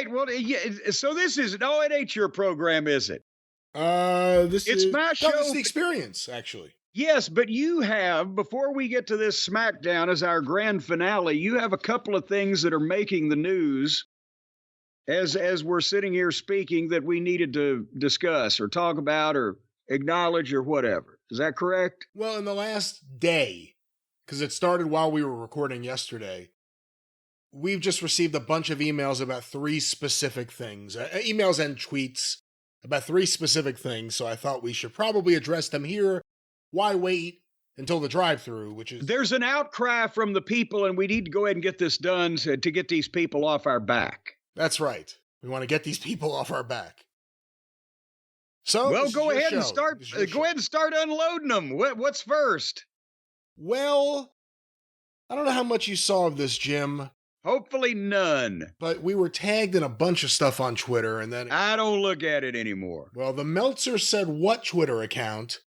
right. Well, yeah, so this is, no, it ain't your program, is it? It's my show. No, it's The Experience, actually. Yes, but you have, before we get to this SmackDown as our grand finale, you have a couple of things that are making the news as we're sitting here speaking that we needed to discuss or talk about or acknowledge or whatever. Is that correct? Well, in the last day, because it started while we were recording yesterday, we've just received a bunch of emails about 3 specific things, emails and tweets about 3 specific things, so I thought we should probably address them here. Why wait until the drive-thru, which is... There's an outcry from the people, and we need to go ahead and get this done to get these people off our back. That's right. We want to get these people off our back. So, well, go ahead and start unloading them. What's first? Well, I don't know how much you saw of this, Jim. Hopefully none. But we were tagged in a bunch of stuff on Twitter, and then... I don't look at it anymore. Well, the Meltzer Said What Twitter account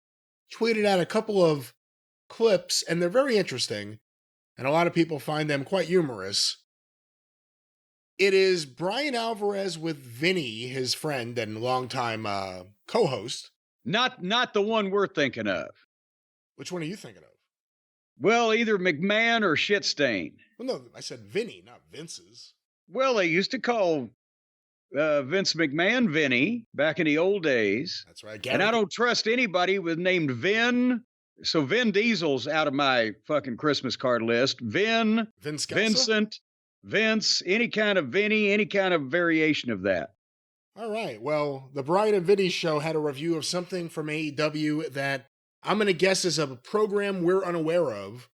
tweeted out a couple of clips, and they're very interesting, and a lot of people find them quite humorous. It is Bryan Alvarez with Vinny, his friend and longtime co-host. Not the one we're thinking of. Which one are you thinking of? Well, either McMahon or Shitstain. Well, no, I said Vinny, not Vince's. Well, they used to call Vince McMahon Vinny back in the old days. That's right. And I don't trust anybody with named Vin. So Vin Diesel's out of my fucking Christmas card list. Vin, Vince Vincent, Vince, any kind of Vinny, any kind of variation of that. All right. Well, the Bryan and Vinny show had a review of something from AEW that I'm going to guess is a program we're unaware of.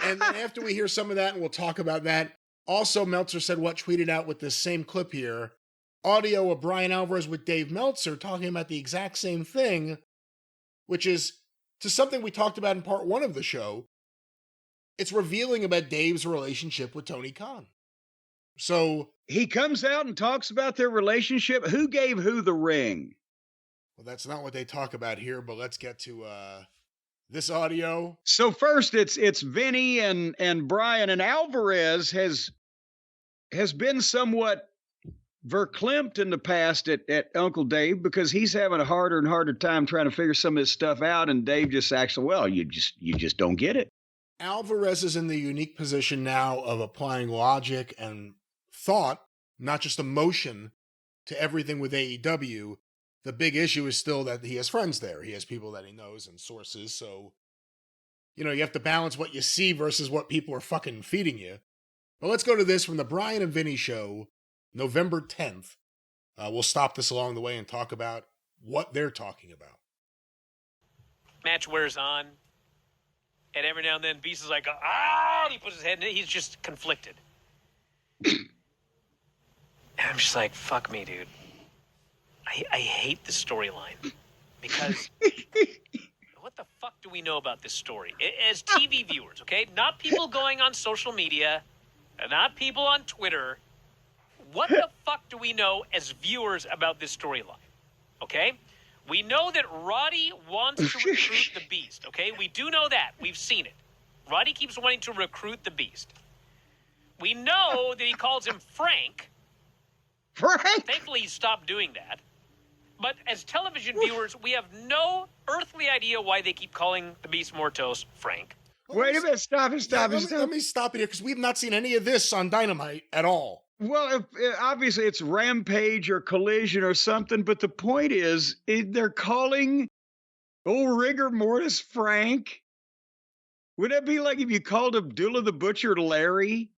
And then after we hear some of that, and we'll talk about that. Also, Meltzer Said What tweeted out with this same clip here, audio of Bryan Alvarez with Dave Meltzer talking about the exact same thing, which is to something we talked about in part 1 of the show. It's revealing about Dave's relationship with Tony Khan. So he comes out and talks about their relationship. Who gave who the ring? Well, that's not what they talk about here, but let's get to this audio. So first, it's Vinny and Bryan, and Alvarez has been somewhat verklempt in the past at Uncle Dave because he's having a harder and harder time trying to figure some of this stuff out, and Dave just acts, well, you just don't get it. Alvarez is in the unique position now of applying logic and thought, not just emotion, to everything with AEW. The big issue is still that he has friends there. He has people that he knows and sources. So, you have to balance what you see versus what people are fucking feeding you. But let's go to this from the Bryan and Vinny show, November 10th. We'll stop this along the way and talk about what they're talking about. Match wears on. And every now and then, Beast is like, and he puts his head in it. He's just conflicted. And I'm just like, fuck me, dude. I hate this storyline. Because what the fuck do we know about this story? As TV viewers, okay? Not people going on social media, not people on Twitter. What the fuck do we know as viewers about this storyline? Okay? We know that Roddy wants to recruit the Beast, okay? We do know that. We've seen it. Roddy keeps wanting to recruit the Beast. We know that he calls him Frank. Frank? Thankfully, he stopped doing that. But as television viewers, we have no earthly idea why they keep calling the Beast Mortos Frank. Wait a minute. Stop it. Let me stop it here, because we've not seen any of this on Dynamite at all. Well, obviously it's Rampage or Collision or something, but the point is they're calling old Rigor Mortis Frank. Would that be like if you called Abdullah the Butcher Larry?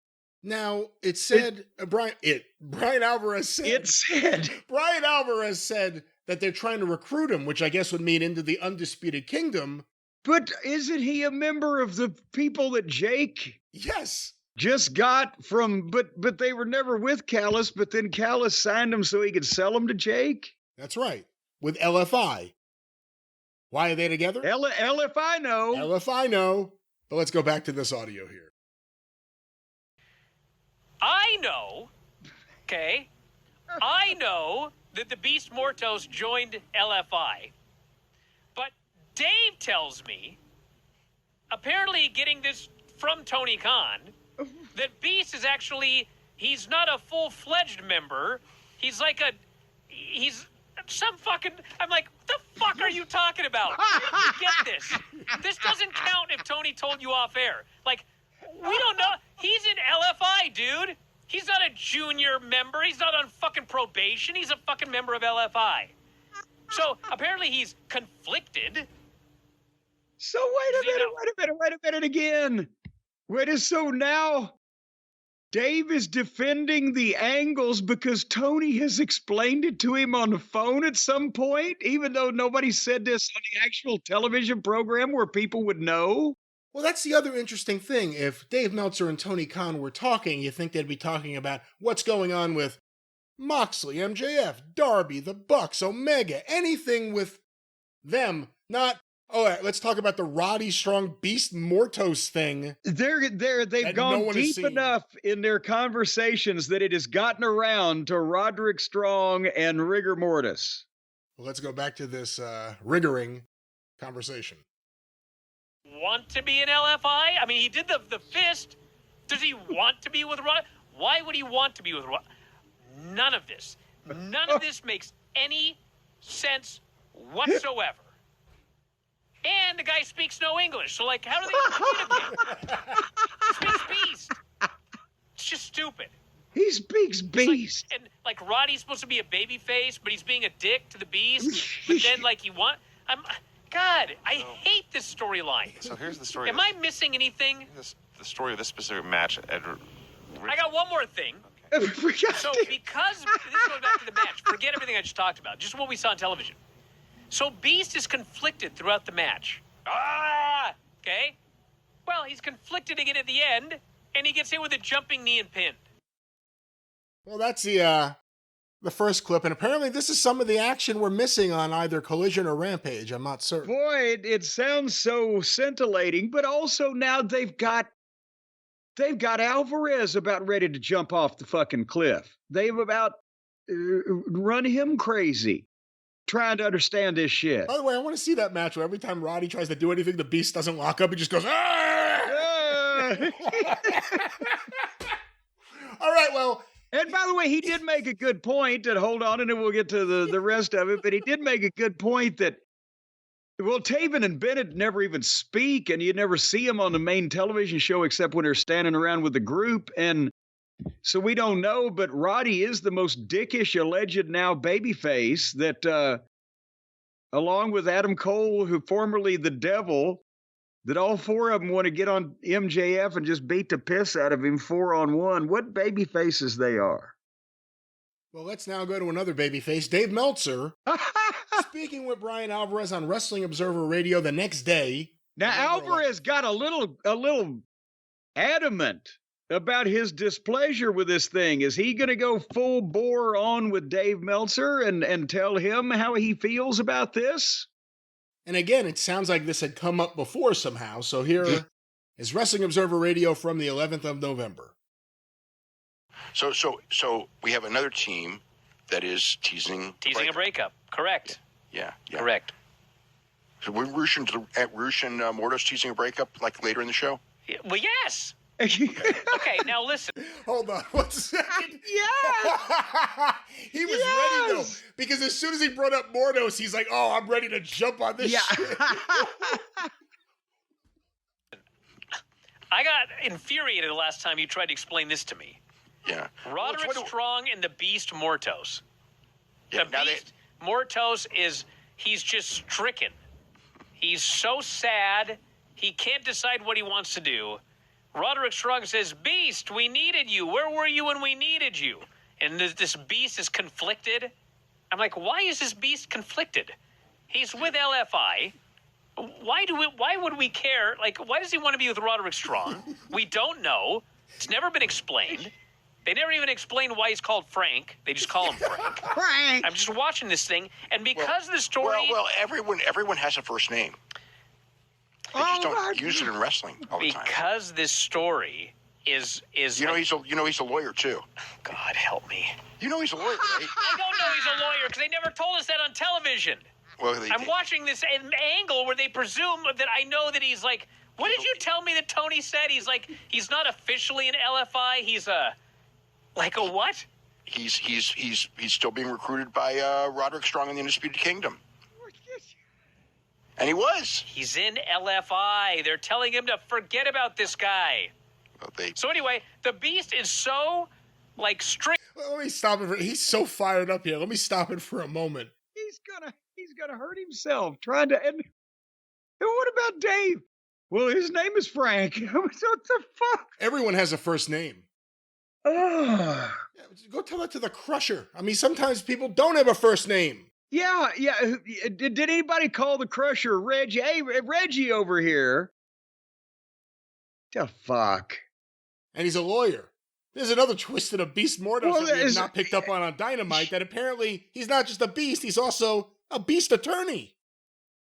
Now, it said, Bryan Alvarez said... Bryan Alvarez said that they're trying to recruit him, which I guess would mean into the Undisputed Kingdom. But isn't he a member of the people that Jake... Yes. Just got from... But they were never with Callis, but then Callis signed him so he could sell them to Jake? That's right. With LFI. Why are they together? LFI know. LFI know. But let's go back to this audio here. I know, okay, I know that the Beast Mortos joined LFI, but Dave tells me, apparently getting this from Tony Khan, that Beast is actually He's not a full-fledged member. He's like he's some fucking, I'm like, what the fuck are you talking about? Where did you get this? This doesn't count if Tony told you off air. Like, we don't know. He's in LFI, dude. He's not a junior member. He's not on fucking probation. He's a fucking member of LFI. So apparently he's conflicted. So wait a minute again. So now Dave is defending the angles because Tony has explained it to him on the phone at some point, even though nobody said this on the actual television program where people would know. Well, that's the other interesting thing. If Dave Meltzer and Tony Khan were talking, you think they'd be talking about what's going on with Moxley, MJF, Darby, the Bucks, Omega, anything with them. Not, let's talk about the Roddy Strong Beast Mortos thing. They've gone deep enough in their conversations that it has gotten around to Roderick Strong and Rigor Mortis. Well, let's go back to this rigoring conversation. Want to be in LFI? I mean, he did the fist. Does he want to be with Roddy? Why would he want to be with Roddy? None of this makes any sense whatsoever. And the guy speaks no English, so like, how do they communicate? He speaks beast. It's just stupid. He speaks beast. Like, and like Roddy's supposed to be a baby face, but he's being a dick to the beast. But then like God, I hate this storyline. So here's the story. Am I missing anything? The story of this specific match. I got one more thing. Okay. So because this goes back to the match, forget everything I just talked about, just what we saw on television. So Beast is conflicted throughout the match. Okay? Well, he's conflicted again at the end, and he gets hit with a jumping knee and pinned. Well, that's the first clip, and apparently this is some of the action we're missing on either Collision or Rampage. I'm not certain. Boy, it sounds so scintillating, but also now they've got Alvarez about ready to jump off the fucking cliff. They've about run him crazy trying to understand this shit. By the way, I want to see that match where every time Roddy tries to do anything, the Beast doesn't lock up. He just goes, ah! All right, well. And by the way, he did make a good point, and hold on, and then we'll get to the rest of it, but he did make a good point that, well, Taven and Bennett never even speak, and you never see them on the main television show except when they're standing around with the group, and so we don't know, but Roddy is the most dickish alleged now babyface that, along with Adam Cole, who formerly the Devil, that all four of them want to get on MJF and just beat the piss out of him 4-on-1. What baby faces they are. Well, let's now go to another babyface, Dave Meltzer, speaking with Bryan Alvarez on Wrestling Observer Radio the next day. Now, Alvarez got a little adamant about his displeasure with this thing. Is he going to go full bore on with Dave Meltzer and tell him how he feels about this? And again, it sounds like this had come up before somehow. So here is Wrestling Observer Radio from the 11th of November. So we have another team that is teasing a breakup. Correct. Yeah. Correct. So we're Roosh and Mortos teasing a breakup like later in the show? Yeah, well, yes. Okay, now listen. Hold on 1 second. Yes! He was ready, though, because as soon as he brought up Mortos, he's like, oh, I'm ready to jump on this shit. I got infuriated the last time you tried to explain this to me. Yeah. Roderick Strong and the Beast Mortos. Yeah, the Beast Mortos he's just stricken. He's so sad, he can't decide what he wants to do. Roderick Strong says, Beast, we needed you. Where were you when we needed you? And this Beast is conflicted. I'm like, why is this Beast conflicted? He's with LFI. Why would we care? Like, why does he want to be with Roderick Strong? We don't know. It's never been explained. They never even explain why he's called Frank. They just call him Frank. Frank! I'm just watching this thing, and because the story... Well, everyone has a first name. They just don't use it in wrestling all the time. Because this story is he's a lawyer too. God help me. You know he's a lawyer, right? I don't know he's a lawyer because they never told us that on television. Well, I'm watching this angle where they presume that I know that he's like. What did you tell me that Tony said? He's like he's not officially an LFI. He's a Like a what? He's still being recruited by Roderick Strong in the Undisputed Kingdom. And he was. He's in LFI. They're telling him to forget about this guy. Well, So anyway, the Beast is so, strict. Let me stop it. He's so fired up here. Let me stop it for a moment. He's gonna hurt himself trying to. And what about Dave? Well, his name is Frank. What the fuck? Everyone has a first name. Ugh. Go tell that to the Crusher. I mean, sometimes people don't have a first name. Yeah. Did anybody call the Crusher Reggie? Hey, Reggie over here. The fuck? And he's a lawyer. There's another twist in a Beast Mortos that we have not picked up on Dynamite, that apparently he's not just a beast, he's also a beast attorney.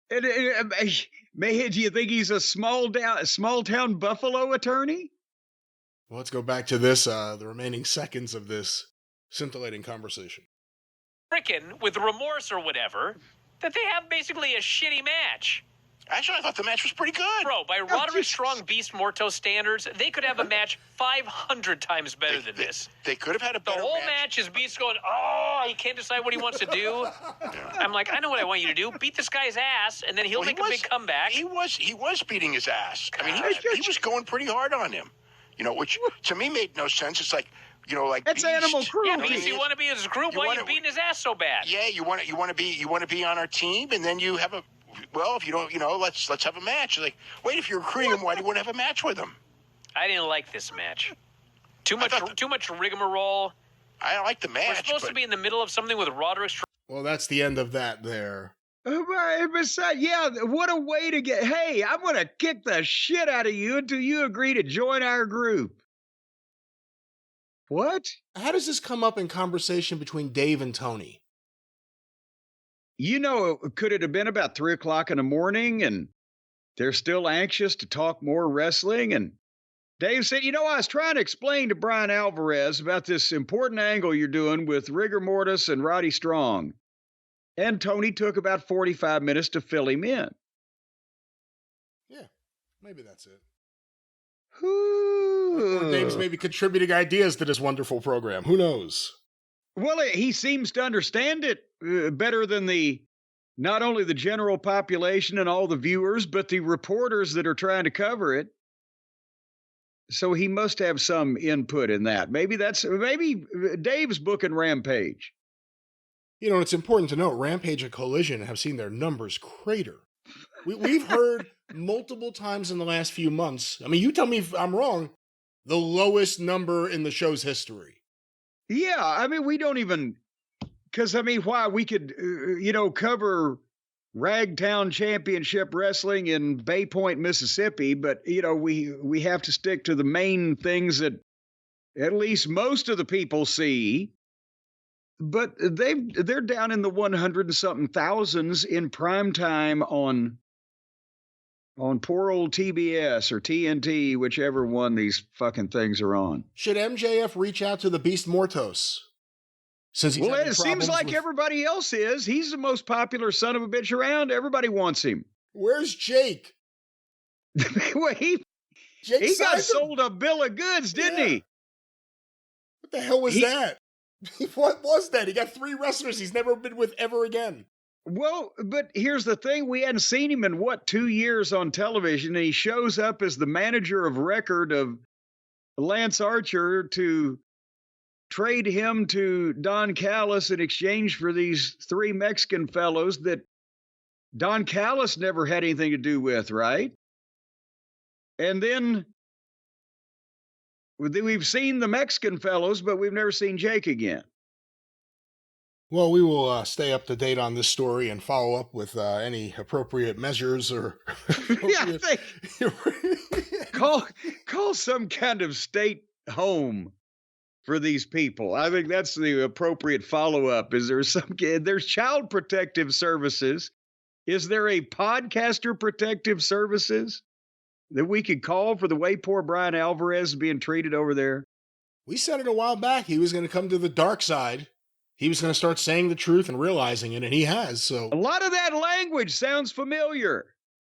Do you think he's a small town Buffalo attorney? Well, let's go back to this, the remaining seconds of this scintillating conversation. Frickin' with remorse or whatever, that they have basically a shitty match. Actually, I thought the match was pretty good. Bro, by Roderick Strong Beast Mortos standards, they could have a match 500 times better than this. They could have had a better The whole match is Beast going, he can't decide what he wants to do. I'm like, I know what I want you to do. Beat this guy's ass, and then he'll make a big comeback. He was beating his ass. I mean, he was going pretty hard on him. Which to me made no sense. It's like, that's Beast, animal cruelty. Yeah, Beast, you want to be in his group? Why are you beating his ass so bad? Yeah, you want to be on our team, and then you have a. Well, if you don't, let's have a match. It's like, wait, if you're recruiting him, why do you want to have a match with him? I didn't like this match. Too much rigmarole. I don't like the match. We're supposed to be in the middle of something with Roderick Strong. Well, that's the end of that there. Yeah, what a way to get. Hey, I'm going to kick the shit out of you until you agree to join our group. What? How does this come up in conversation between Dave and Tony? Could it have been about 3:00 in the morning and they're still anxious to talk more wrestling? And Dave said, I was trying to explain to Bryan Alvarez about this important angle you're doing with Rigor Mortis and Roddy Strong. And Tony took about 45 minutes to fill him in. Yeah, maybe that's it. Or Dave's maybe contributing ideas to this wonderful program. Who knows? Well, he seems to understand it better than not only the general population and all the viewers, but the reporters that are trying to cover it. So he must have some input in that. Maybe Dave's booking Rampage. It's important to note Rampage and Collision have seen their numbers crater. We've heard multiple times in the last few months. I mean, you tell me if I'm wrong, the lowest number in the show's history. Yeah, I mean, we don't even, because why we could, cover Ragtown Championship Wrestling in Bay Point, Mississippi, but we have to stick to the main things that at least most of the people see. But they're down in the 100 and something thousands in prime time on poor old TBS or TNT, whichever one these fucking things are on. Should MJF reach out to the Beast Mortos? It seems like everybody else is. He's the most popular son of a bitch around. Everybody wants him. Where's Jake? Well, he got sold a bill of goods, didn't he? What the hell was that? What was that? He got 3 wrestlers he's never been with ever again. Well, but here's the thing. We hadn't seen him in, 2 years on television, and he shows up as the manager of record of Lance Archer to trade him to Don Callis in exchange for these 3 Mexican fellows that Don Callis never had anything to do with, right? And then we've seen the Mexican fellows, but we've never seen Jake again. Well, we will stay up to date on this story and follow up with any appropriate measures or call some kind of state home for these people. I think that's the appropriate follow-up. There's child protective services. Is there a podcaster protective services that we could call for the way poor Bryan Alvarez is being treated over there? We said it a while back. He was going to come to the dark side. He was going to start saying the truth and realizing it, and he has. So a lot of that language sounds familiar.